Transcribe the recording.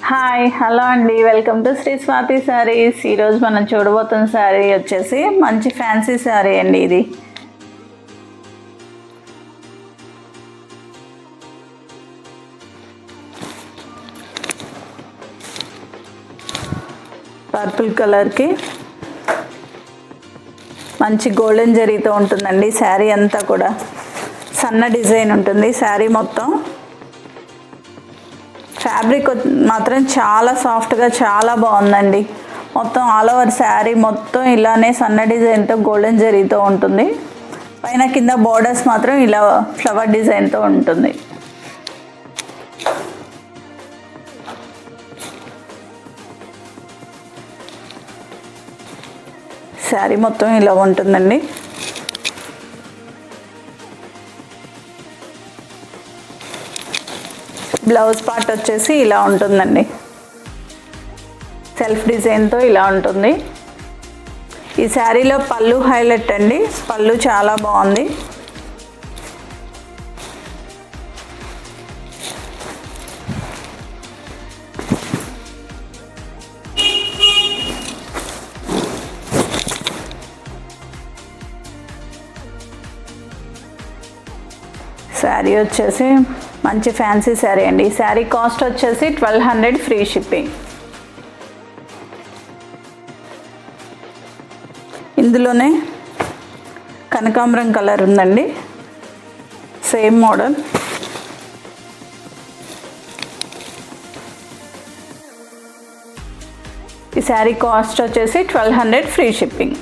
Hi hello అండి, welcome to Shri Swathi saris. ఈరోజు మనం చూడబోతున్న శారీ వచ్చేసి మంచి ఫ్యాన్సీ శారీ అండి. ఇది పర్పుల్ కలర్కి మంచి గోల్డెన్ జరీతో ఉంటుందండి. శారీ అంతా కూడా సన్న డిజైన్ ఉంటుంది. శారీ మొత్తం ఫ్యాబ్రిక్ మాత్రం చాలా సాఫ్ట్గా చాలా బాగుందండి. మొత్తం ఆల్ ఓవర్ శారీ మొత్తం ఇలానే సన్న డిజైన్తో గోల్డెన్ జరీతో ఉంటుంది. పైన కింద బోర్డర్స్ మాత్రం ఇలా ఫ్లవర్ డిజైన్తో ఉంటుంది. శారీ మొత్తం ఇలా ఉంటుందండి. బ్లౌజ్ పార్ట్ వచ్చేసి ఇలా ఉంటుందండి. సెల్ఫ్ డిజైన్తో ఇలా ఉంటుంది. ఈ శారీలో పళ్ళు హైలైట్ అండి. పళ్ళు చాలా బాగుంది. శారీ వచ్చేసి మంచి ఫ్యాన్సీ శారీ అండి. ఈ శారీ కాస్ట్ వచ్చేసి 1200 ఫ్రీ షిప్పింగ్. ఇందులోనే కనకాంబరం కలర్ ఉందండి, సేమ్ మోడల్. ఈ శారీ కాస్ట్ వచ్చేసి 1200 ఫ్రీ షిప్పింగ్.